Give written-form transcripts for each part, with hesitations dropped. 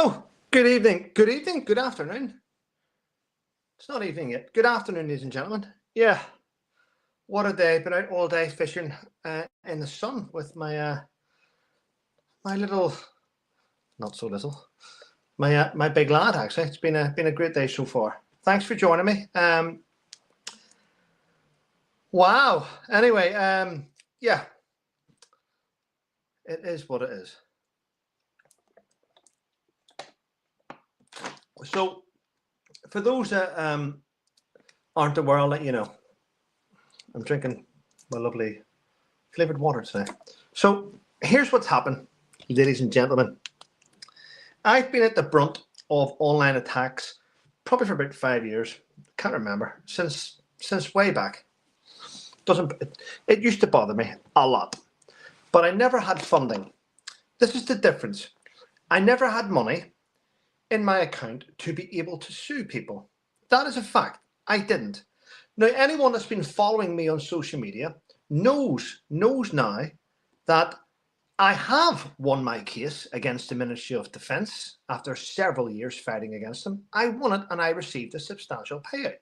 So, good evening, good afternoon. It's not evening yet. Good afternoon, ladies and gentlemen. Yeah, what a day. Been out all day fishing in the sun with my little, not so little, my big lad, actually. It's been a great day so far. Thanks for joining me. Wow. Anyway, yeah, it is what it is. So, for those that aren't aware, I'll let you know. I'm drinking my lovely flavored water today. So here's what's happened, ladies and gentlemen. I've been at the brunt of online attacks probably for about 5 years. Can't remember, since way back. It used to bother me a lot, but I never had funding. This is the difference. I never had money in my account to be able to sue people. That is a fact. I didn't. Now, anyone that's been following me on social media knows now that I have won my case against the Ministry of Defence after several years fighting against them. I won it and I received a substantial payout.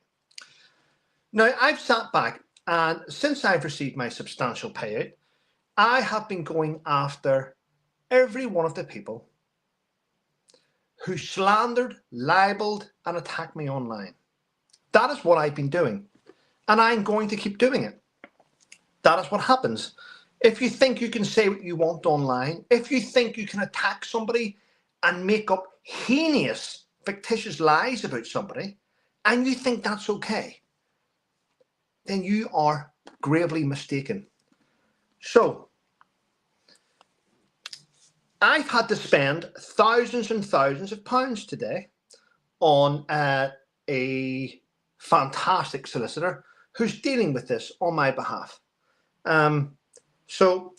Now, I've sat back, and since I've received my substantial payout, I have been going after every one of the people who slandered, libeled, and attacked me online. That is what I've been doing, and I'm going to keep doing it. That is what happens. If you think you can say what you want online, if you think you can attack somebody and make up heinous, fictitious lies about somebody, and you think that's okay, then you are gravely mistaken. So, I've had to spend thousands and thousands of pounds today on a fantastic solicitor who's dealing with this on my behalf. So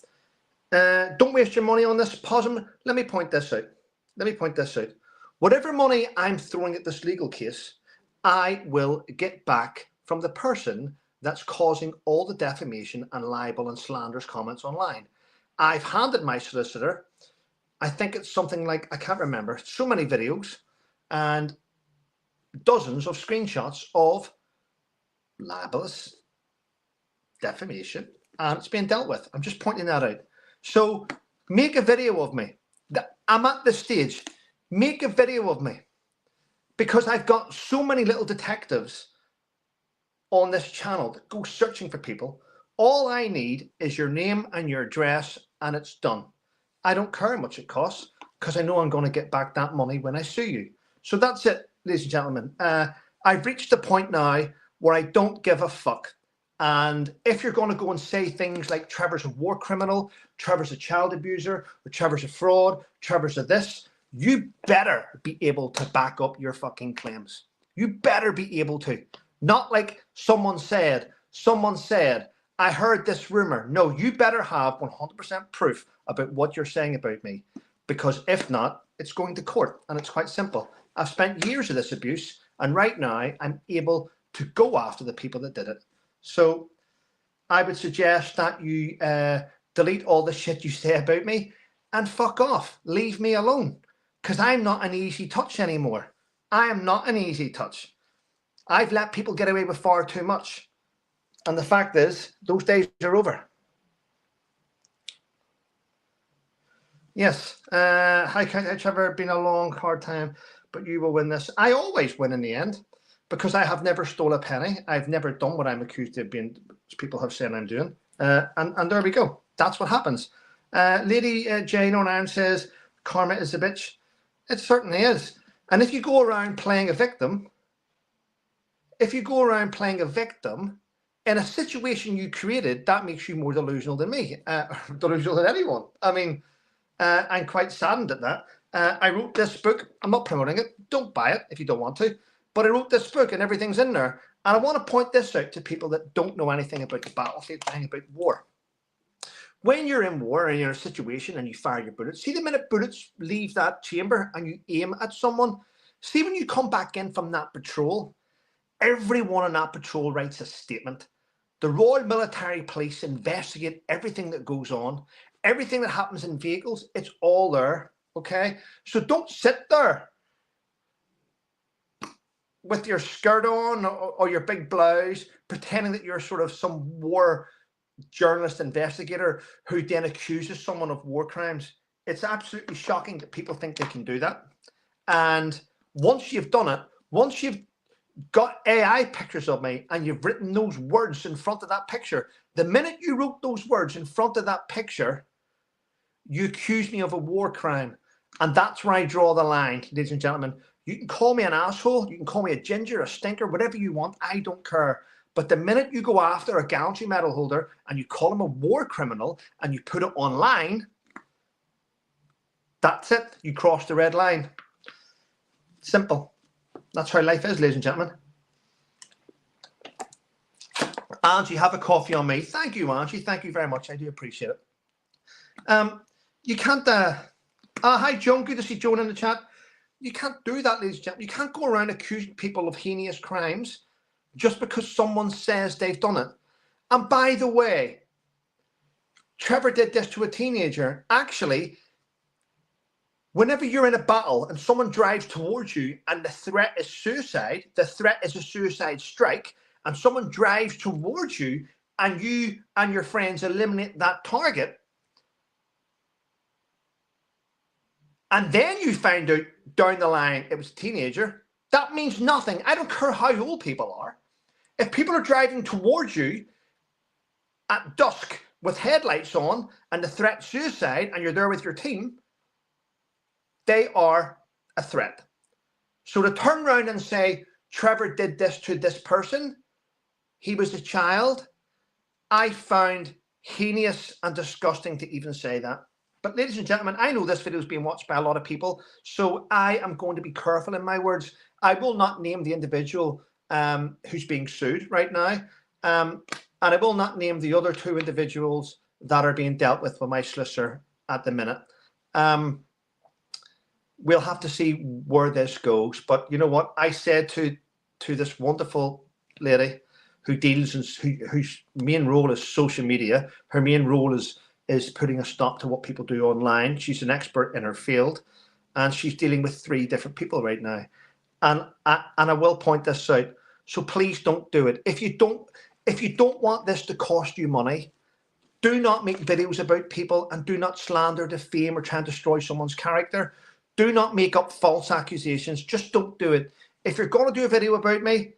don't waste your money on this. Let me point this out. Whatever money I'm throwing at this legal case, I will get back from the person that's causing all the defamation and libel and slanderous comments online. I've handed my solicitor, I think it's something like, I can't remember, so many videos and dozens of screenshots of libelous defamation, and it's being dealt with. I'm just pointing that out. So make a video of me. I'm at this stage. Make a video of me, because I've got so many little detectives on this channel that go searching for people. All I need is your name and your address, and it's done. I don't care how much it costs, because I know I'm going to get back that money when I sue you. So that's it, ladies and gentlemen. I've reached the point now where I don't give a fuck. And if you're going to go and say things like Trevor's a war criminal, Trevor's a child abuser, or Trevor's a fraud, Trevor's a this, you better be able to back up your fucking claims. You better be able to. Not like someone said, I heard this rumor. No, you better have 100% proof about what you're saying about me, because if not, it's going to court, and it's quite simple. I've spent years of this abuse, and right now I'm able to go after the people that did it. So I would suggest that you delete all the shit you say about me and fuck off. Leave me alone, because I'm not an easy touch anymore. I am not an easy touch. I've let people get away with far too much. And the fact is, those days are over. Yes. Hi, Trevor. Been a long, hard time, but you will win this. I always win in the end, because I have never stole a penny. I've never done what I'm accused of being, people have said I'm doing. And there we go. That's what happens. Lady Jane on Iron says, karma is a bitch. It certainly is. And if you go around playing a victim, in a situation you created, that makes you more delusional than me, delusional than anyone. I mean, I'm quite saddened at that. I wrote this book. I'm not promoting it. Don't buy it if you don't want to. But I wrote this book and everything's in there. And I want to point this out to people that don't know anything about the battlefield, anything about war. When you're in war and you're in a situation and you fire your bullets, see the minute bullets leave that chamber and you aim at someone, see when you come back in from that patrol, everyone on that patrol writes a statement. The Royal Military Police investigate everything that goes on, everything that happens in vehicles. It's all there. Okay, so don't sit there with your skirt on or your big blouse, pretending that you're sort of some war journalist investigator who then accuses someone of war crimes. It's absolutely shocking that people think they can do that. And once you've done it, once you've got AI pictures of me and you've written those words in front of that picture, the minute you wrote those words in front of that picture, you accuse me of a war crime. And that's where I draw the line, ladies and gentlemen. You can call me an asshole, you can call me a ginger, a stinker, whatever you want, I don't care. But the minute you go after a gallantry medal holder and you call him a war criminal and you put it online, that's it. You cross the red line. Simple. That's how life is, ladies and gentlemen. Angie, have a coffee on me. Thank you, Angie. Thank you very much. I do appreciate it. You can't... hi, Joan. Good to see Joan in the chat. You can't do that, ladies and gentlemen. You can't go around accusing people of heinous crimes just because someone says they've done it. And by the way, Trevor did this to a teenager. Actually, whenever you're in a battle and someone drives towards you and the threat is suicide, the threat is a suicide strike, and someone drives towards you and you and your friends eliminate that target, and then you find out down the line it was a teenager, that means nothing. I don't care how old people are. If people are driving towards you at dusk with headlights on and the threat's suicide and you're there with your team, they are a threat. So to turn around and say, Trevor did this to this person, he was a child, I found heinous and disgusting to even say that. But ladies and gentlemen, I know this video is being watched by a lot of people, so I am going to be careful in my words. I will not name the individual who's being sued right now, and I will not name the other two individuals that are being dealt with by my solicitor at the minute. We'll have to see where this goes. But you know what? I said to this wonderful lady who deals in, whose main role is social media. Her main role is putting a stop to what people do online. She's an expert in her field, and she's dealing with 3 different people right now. And I will point this out. So please don't do it. If you don't want this to cost you money, do not make videos about people, and do not slander, defame, or try and destroy someone's character. Do not make up false accusations. Just don't do it. If you're going to do a video about me,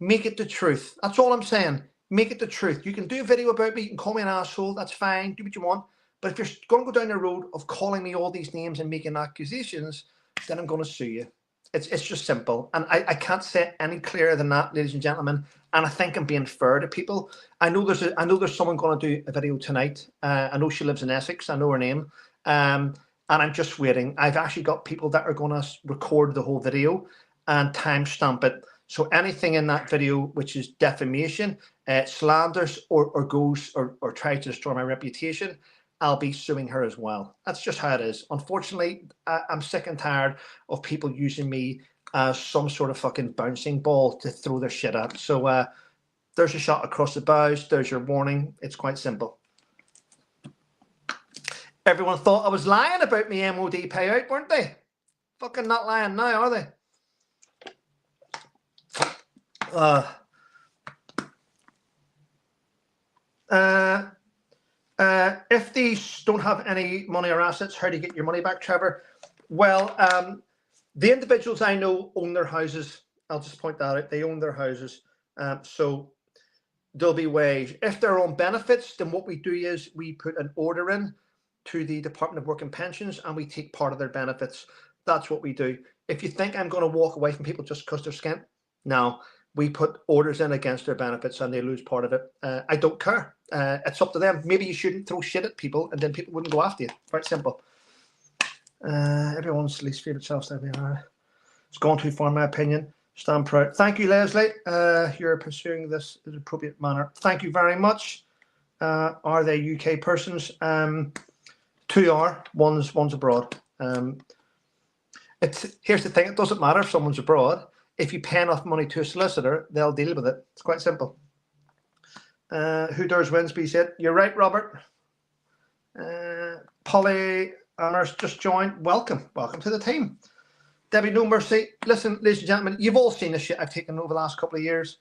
make it the truth. That's all I'm saying. Make it the truth. You can do a video about me. You can call me an asshole. That's fine. Do what you want. But if you're going to go down the road of calling me all these names and making accusations, then I'm going to sue you. It's just simple. And I can't say any clearer than that, ladies and gentlemen. And I think I'm being fair to people. I know there's someone going to do a video tonight. I know she lives in Essex. I know her name. And I'm just waiting. I've actually got people that are going to record the whole video and timestamp it. So anything in that video which is defamation, slanders, or goes or tries to destroy my reputation, I'll be suing her as well. That's just how it is. Unfortunately, I'm sick and tired of people using me as some sort of fucking bouncing ball to throw their shit at. So there's a shot across the bows. There's your warning. It's quite simple. Everyone thought I was lying about my MOD payout, weren't they? Fucking not lying now, are they? If these don't have any money or assets, how do you get your money back, Trevor? Well, the individuals I know own their houses. I'll just point that out. They own their houses. So there'll be ways. If they're on benefits, then what we do is we put an order in to the Department of Work and Pensions, and we take part of their benefits. That's what we do. If you think I'm going to walk away from people just because they're skint, no. We put orders in against their benefits and they lose part of it. I don't care. It's up to them. Maybe you shouldn't throw shit at people and then people wouldn't go after you. Quite simple. Everyone's least favourite self-styled. It's gone too far in my opinion. Stand proud. Thank you, Leslie. You're pursuing this in an appropriate manner. Thank you very much. Are they UK persons? 2 are. One's abroad. Here's the thing. It doesn't matter if someone's abroad. If you pay enough money to a solicitor, they'll deal with it. It's quite simple. Who dares Winsby said, you're right, Robert. Polly Amherst just joined. Welcome to the team. Debbie, no mercy. Listen, ladies and gentlemen, you've all seen the shit I've taken over the last couple of years.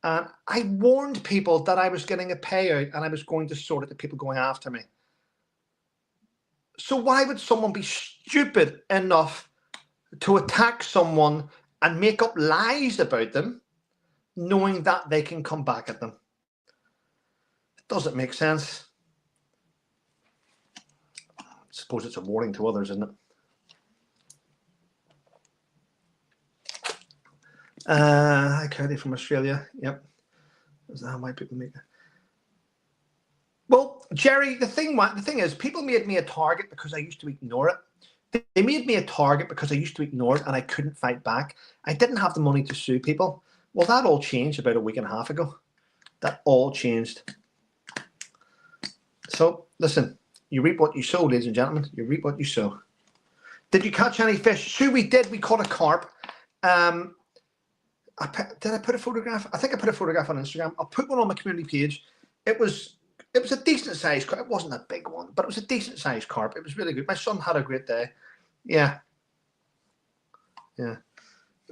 And I warned people that I was getting a payout and I was going to sort it to people going after me. So why would someone be stupid enough to attack someone and make up lies about them, knowing that they can come back at them? It doesn't make sense. I suppose it's a warning to others, isn't it? Hi, Cody from Australia. Yep. Is that how my people make it? Well, Jerry, the thing is, people made me a target because I used to ignore it. They made me a target because I used to ignore it and I couldn't fight back. I didn't have the money to sue people. Well, that all changed about a week and a half ago. That all changed. So, listen, you reap what you sow, ladies and gentlemen. You reap what you sow. Did you catch any fish? Sue, we did. We caught a carp. Did I put a photograph? I think I put a photograph on Instagram. I'll put one on my community page. It was a decent sized carp. It wasn't a big one, but it was a decent sized carp. It was really good. My son had a great day. Yeah. It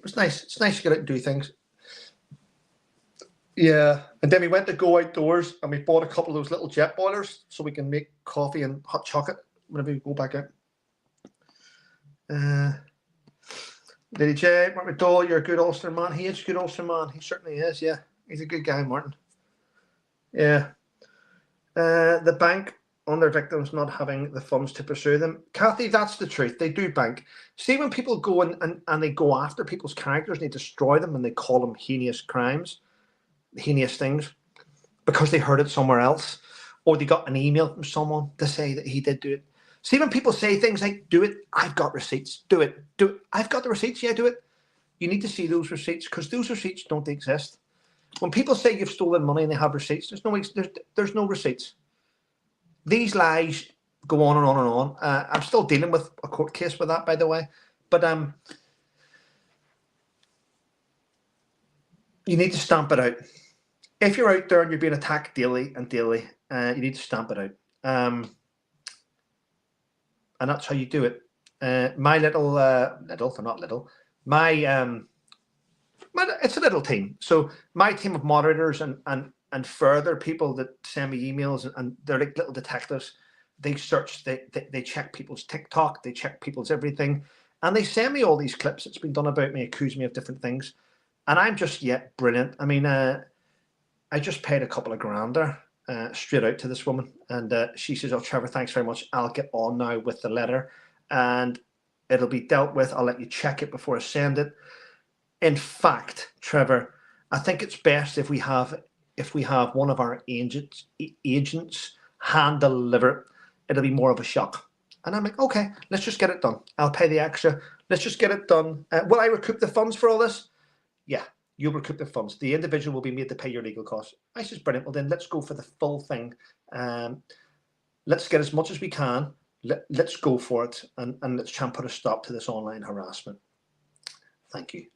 was nice. It's nice to get out and do things. Yeah. And then we went to go outdoors and we bought a couple of those little jet boilers so we can make coffee and hot chocolate whenever we go back out. Lady J, Martin McDowell, you're a good Ulster man. He is a good Ulster man. He certainly is, yeah. He's a good guy, Martin. Yeah. The bank on their victims not having the funds to pursue them. Kathy, that's the truth. They do bank. See, when people go and they go after people's characters and they destroy them and they call them heinous crimes, heinous things, because they heard it somewhere else, or they got an email from someone to say that he did do it. See, when people say things like, do it, I've got receipts, do it, I've got the receipts, yeah, do it. You need to see those receipts because those receipts don't exist. When people say you've stolen money and they have receipts, there's no receipts. These lies go on and on and on. I'm still dealing with a court case with that, by the way. But you need to stamp it out. If you're out there and you're being attacked daily and daily, you need to stamp it out. And that's how you do it. My it's a little team. So my team of moderators and further people that send me emails and they're like little detectives. They search, they check people's TikTok, they check people's everything, and they send me all these clips that's been done about me, accuse me of different things, and I'm just brilliant. I mean, I just paid a couple of grand there. Straight out to this woman, and she says, "Oh, Trevor, thanks very much. I'll get on now with the letter, and it'll be dealt with. I'll let you check it before I send it." In fact, Trevor, I think it's best if we have one of our agents hand deliver it. It'll be more of a shock. And I'm like, okay, let's just get it done. I'll pay the extra. Let's just get it done. Will I recoup the funds for all this? Yeah. You'll recoup the funds. The individual will be made to pay your legal costs. I says, brilliant. Well, then let's go for the full thing. Let's get as much as we can. Let's go for it. And let's try and put a stop to this online harassment. Thank you.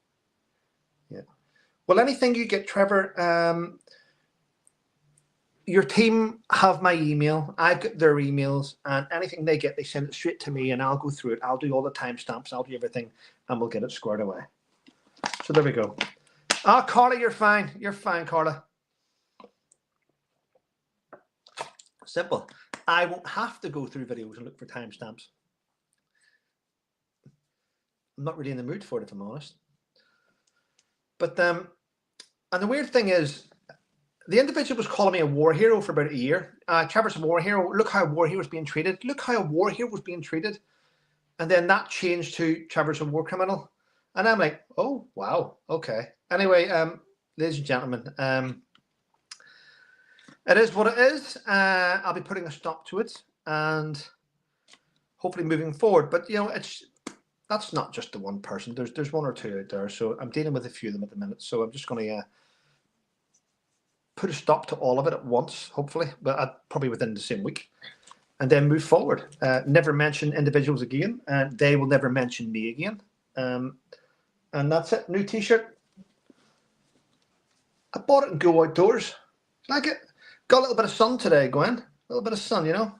Yeah. Well, anything you get, Trevor, your team have my email. I've got their emails. And anything they get, they send it straight to me. And I'll go through it. I'll do all the timestamps. I'll do everything. And we'll get it squared away. So there we go. Oh, Carla, you're fine. You're fine, Carla. Simple. I won't have to go through videos and look for timestamps. I'm not really in the mood for it, if I'm honest. But, and the weird thing is, the individual was calling me a war hero for about a year. Trevor's a war hero. Look how a war hero was being treated. Look how a war hero was being treated. And then that changed to Trevor's a war criminal. And I'm like, oh, wow. Okay. Anyway, ladies and gentlemen, it is what it is. I'll be putting a stop to it and hopefully moving forward. But, you know, that's not just the one person. There's one or two out there. So I'm dealing with a few of them at the minute. So I'm just going to put a stop to all of it at once, hopefully, but probably within the same week. And then move forward. Never mention individuals again. They will never mention me again. And that's it. New t-shirt. I bought it and go outdoors. Like it. Got a little bit of sun today, Gwen. A little bit of sun, you know.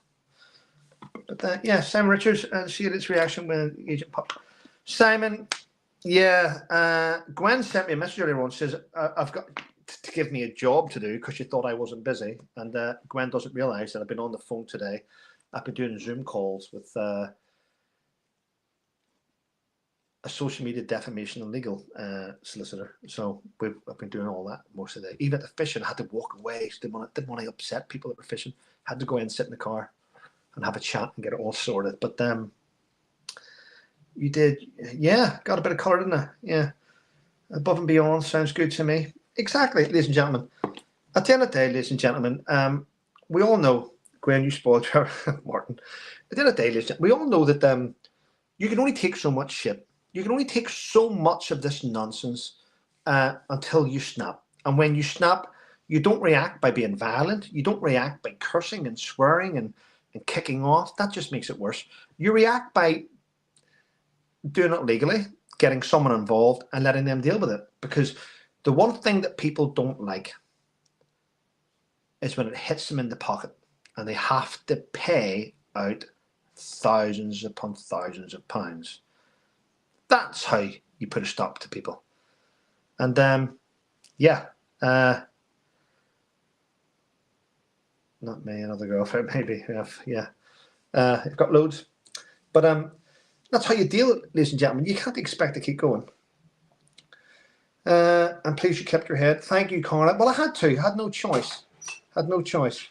But yeah, Simon Richards, see its reaction when Agent Pop. Simon, yeah, Gwen sent me a message earlier on. Says I've got to give me a job to do because she thought I wasn't busy, and Gwen doesn't realise that I've been on the phone today. I've been doing Zoom calls with a social media defamation and legal solicitor. So I've been doing all that most of the day. Even at the fishing, I had to walk away. Didn't want to upset people that were fishing. Had to go in, sit in the car, and have a chat and get it all sorted. But you did, yeah, got a bit of colour, didn't I? Yeah, above and beyond sounds good to me. Exactly, ladies and gentlemen. At the end of the day, ladies and gentlemen, we all know, Gwen, you spoiled Martin. At the end of the day, ladies and gentlemen, we all know that you can only take so much shit. You can only take so much of this nonsense until you snap. And when you snap, you don't react by being violent. You don't react by cursing and swearing and kicking off. That just makes it worse. You react by doing it legally, getting someone involved and letting them deal with it. Because the one thing that people don't like is when it hits them in the pocket and they have to pay out thousands upon thousands of pounds. That's how you put a stop to people. And yeah, not me, another girlfriend, maybe. Yeah, I've got loads. But that's how you deal, ladies and gentlemen. You can't expect to keep going. I'm pleased you kept your head. Thank you, Carla. Well, I had to. I had no choice. Had no choice.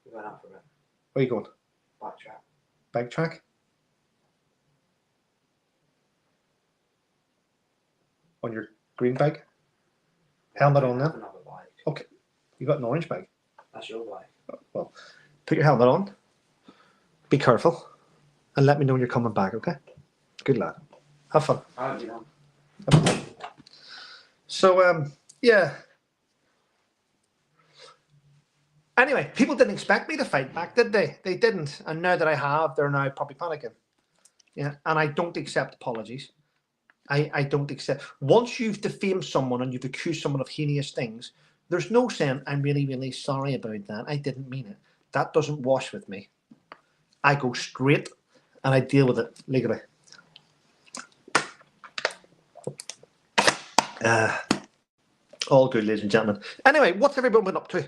You went out for a bit. Where are you going? Backtrack. Backtrack? On your green bike? Helmet on then? Another bike. Okay. You got an orange bike? That's your bike. Well, put your helmet on. Be careful. And let me know when you're coming back, okay? Good lad. Have fun. I'll be done. So, yeah. Anyway, people didn't expect me to fight back, did they? They didn't. And now that I have, they're now probably panicking. Yeah. And I don't accept apologies. I don't accept. Once you've defamed someone and you've accused someone of heinous things, there's no saying, I'm really, really sorry about that. I didn't mean it. That doesn't wash with me. I go straight and I deal with it legally. All good, ladies and gentlemen. Anyway, what's everyone been up to?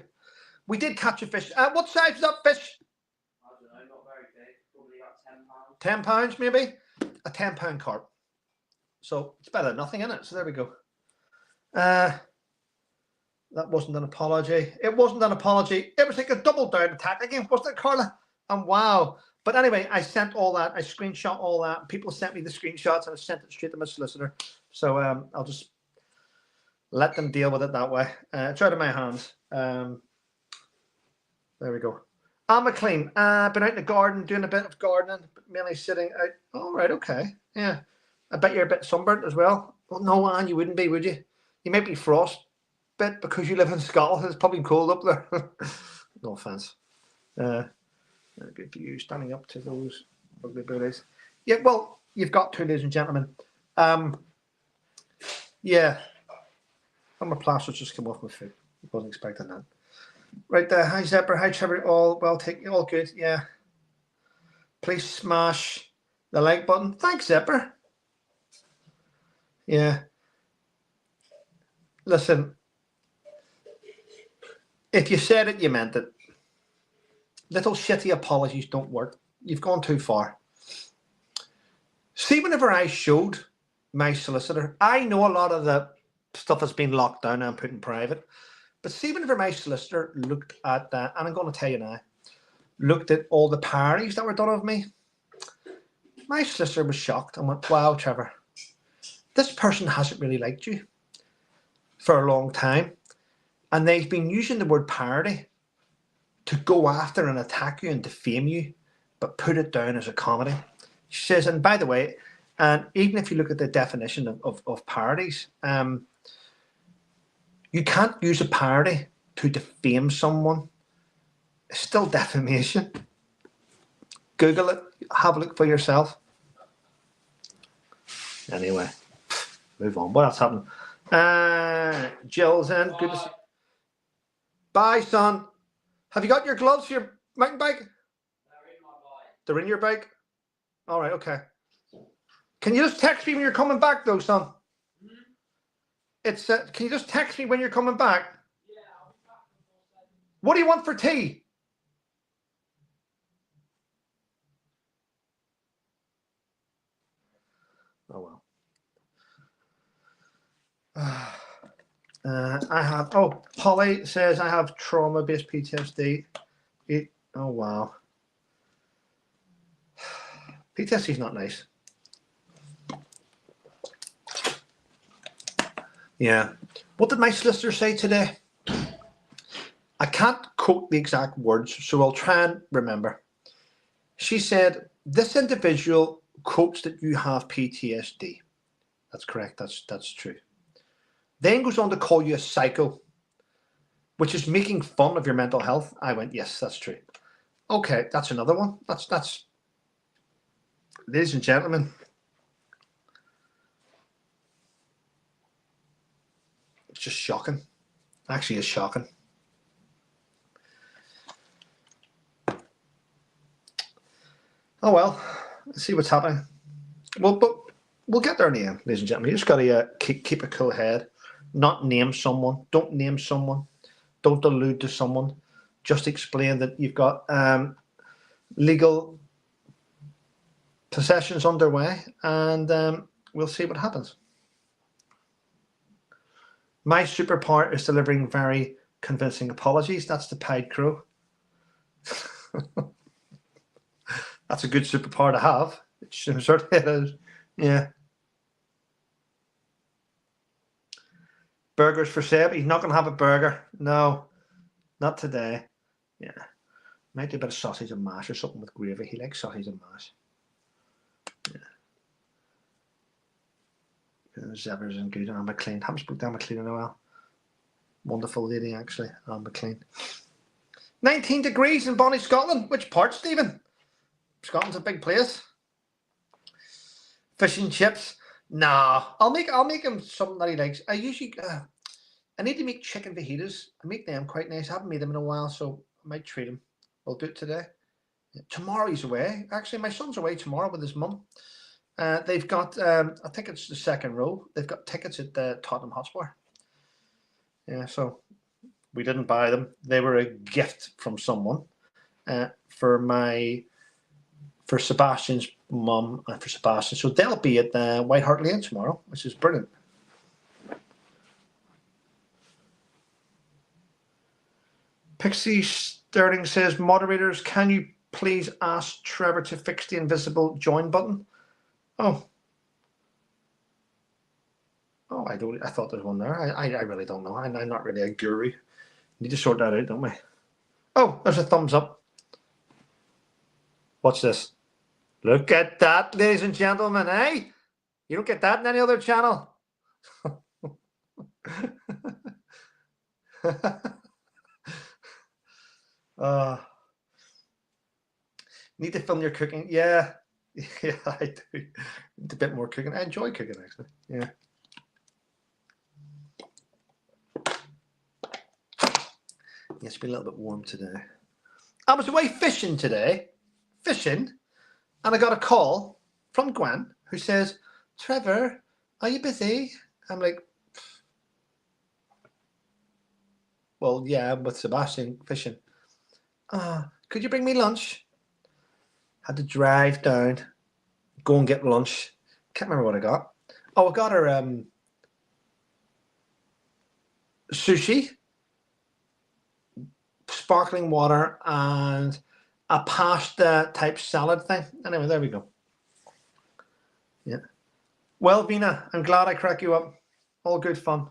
We did catch a fish. What size is that fish? I don't know, not very big. Probably about £10. £10 maybe? A £10 carp. So it's better than nothing, isn't it? So there we go. That wasn't an apology. It wasn't an apology. It was like a double down attack again, wasn't it, Carla? And wow. But anyway, I sent all that. I screenshot all that. People sent me the screenshots and I sent it straight to my solicitor. So I'll just let them deal with it that way. It's out of my hands. There we go. I'm McLean. Been out in the garden doing a bit of gardening, but mainly sitting out. All right, okay. Yeah. I bet you're a bit sunburnt as well. Well, no, Anne, you wouldn't be, would you? You might be frostbit because you live in Scotland. It's probably cold up there. No offense. Good for you standing up to those ugly bullies. Yeah, well, you've got to, ladies and gentlemen. Yeah. And my plaster's just come off my foot. I wasn't expecting that. Right there. Hi, Zephyr. Hi, Trevor. All good. Yeah. Please smash the like button. Thanks, Zephyr. Yeah. Listen, if you said it, you meant it. Little shitty apologies don't work. You've gone too far. See, whenever I showed my solicitor, I know a lot of the stuff has been locked down and put in private, but see, whenever my solicitor looked at that, and I'm going to tell you now, looked at all the parodies that were done of me, my solicitor was shocked and went, wow, Trevor, this person hasn't really liked you for a long time. And they've been using the word parody to go after and attack you and defame you, but put it down as a comedy. She says, and by the way, and even if you look at the definition of parodies, you can't use a parody to defame someone. It's still defamation. Google it, have a look for yourself. Anyway, move on. What else happened? Jill's in. Good to see. Bye, son. Have you got your gloves for your mountain bike? They're in They're in your bike? All right, okay. Can you just text me when you're coming back, though, son? It's can you just text me when you're coming back? Yeah, I'll be back before 7. What do you want for tea? Oh well. I have. Oh, Polly says I have trauma-based PTSD. Oh wow. PTSD is not nice. Yeah. What did my solicitor say today? I can't quote the exact words, so I'll try and remember. She said, this individual quotes that you have PTSD. That's correct. That's true. Then goes on to call you a psycho, which is making fun of your mental health. I went, yes, that's true. Okay, that's another one. That's ladies and gentlemen. It's just shocking. Actually, it's shocking. Oh well, let's see what's happening. Well, but we'll get there in the end, ladies and gentlemen. You just got to keep a cool head, not name someone. Don't name someone. Don't allude to someone. Just explain that you've got legal possessions underway, and we'll see what happens. My superpower is delivering very convincing apologies. That's the Pied Crow. That's a good superpower to have. It certainly is. Yeah. Burgers for Seb. He's not going to have a burger. No, not today. Yeah. Might do a bit of sausage and mash or something with gravy. He likes sausage and mash. Yeah. Zebras and good. Anne McLean. Haven't spoken to Anne McLean in a while. Wonderful lady, actually. Anne McLean. 19 degrees in Bonnie, Scotland. Which part, Stephen? Scotland's a big place. Fish and chips. Nah, I'll make him something that he likes. I usually I need to make chicken fajitas. I make them quite nice. I haven't made them in a while, so I might treat him. I'll do it today. Tomorrow he's away. Actually, my son's away tomorrow with his mum. They've got I think it's the second row. They've got tickets at the Tottenham Hotspur. Yeah, so we didn't buy them. They were a gift from someone for Sebastian's mum and for Sebastian. So they'll be at White Hart Lane tomorrow, which is brilliant. Pixie Sterling says, moderators, can you please ask Trevor to fix the invisible join button? Oh, I thought there was one there. I really don't know. I'm not really a guru. Need to sort that out, don't we? Oh, there's a thumbs up. Watch this. Look at that, ladies and gentlemen, eh? You don't get that in any other channel. Need to film your cooking. Yeah, I do. Need a bit more cooking. I enjoy cooking, actually. Yeah. Yeah, it's been a little bit warm today. I was away fishing today. And I got a call from Gwen who says, Trevor, are you busy? I'm like, well, yeah, I'm with Sebastian fishing. Could you bring me lunch? Had to drive down, go and get lunch. Can't remember what I got. Oh, I got her sushi, sparkling water, and a pasta type salad thing. Anyway, there we go. Yeah. Well, Vina, I'm glad I crack you up. All good fun.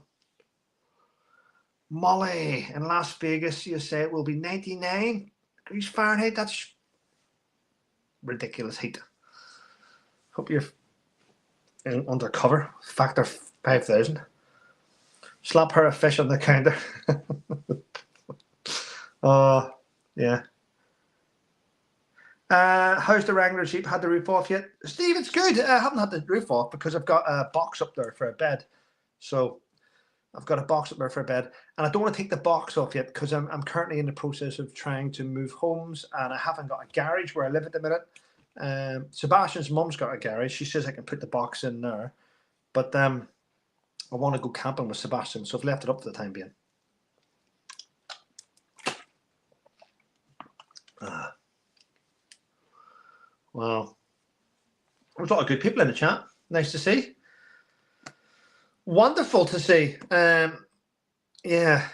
Molly, in Las Vegas, you say it will be 99 degrees Fahrenheit. That's ridiculous heat. Hope you're undercover. Factor 5,000. Slap her a fish on the counter. Yeah. How's the Wrangler Jeep? Had the roof off yet? Steve, it's good. I haven't had the roof off because I've got a box up there for a bed. So I've got a box up there for a bed, and I don't want to take the box off yet because I'm currently in the process of trying to move homes, and I haven't got a garage where I live at the minute. Sebastian's mum's got a garage. She says I can put the box in there, but I want to go camping with Sebastian, so I've left it up for the time being. Wow. There's a lot of good people in the chat. Nice to see. Wonderful to see. Yeah.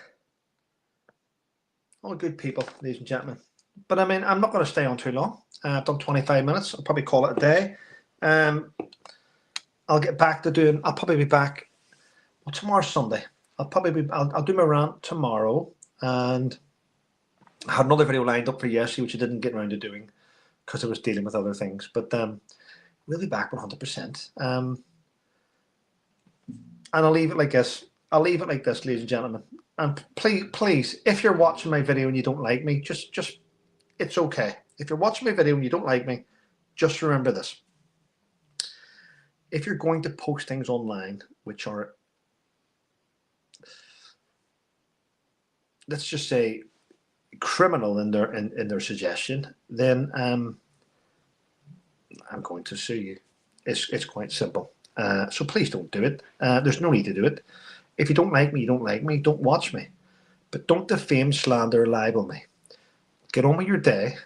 All good people, ladies and gentlemen. But I mean, I'm not going to stay on too long. I've done 25 minutes. I'll probably call it a day. I'll get back to doing, I'll probably be back, well, tomorrow's Sunday. I'll do my rant tomorrow. And I had another video lined up for yesterday, which I didn't get around to doing because I was dealing with other things. But we'll be back 100%. And I'll leave it like this. I'll leave it like this, ladies and gentlemen. And please, if you're watching my video and you don't like me, just it's okay. If you're watching my video and you don't like me, just remember this. If you're going to post things online which are, let's just say, criminal in their suggestion, then I'm going to sue you. It's quite simple. So please don't do it. There's no need to do it. If you don't like me, you don't like me. Don't watch me. But don't defame, slander, libel me. Get on with your day.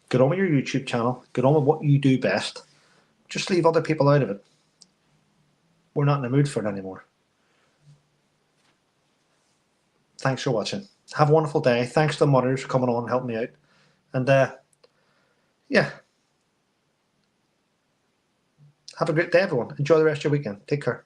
Get on with your YouTube channel. Get on with what you do best. Just leave other people out of it. We're not in the mood for it anymore. Thanks for watching. Have a wonderful day. Thanks to the modders for coming on and helping me out. And yeah. Have a great day, everyone. Enjoy the rest of your weekend. Take care.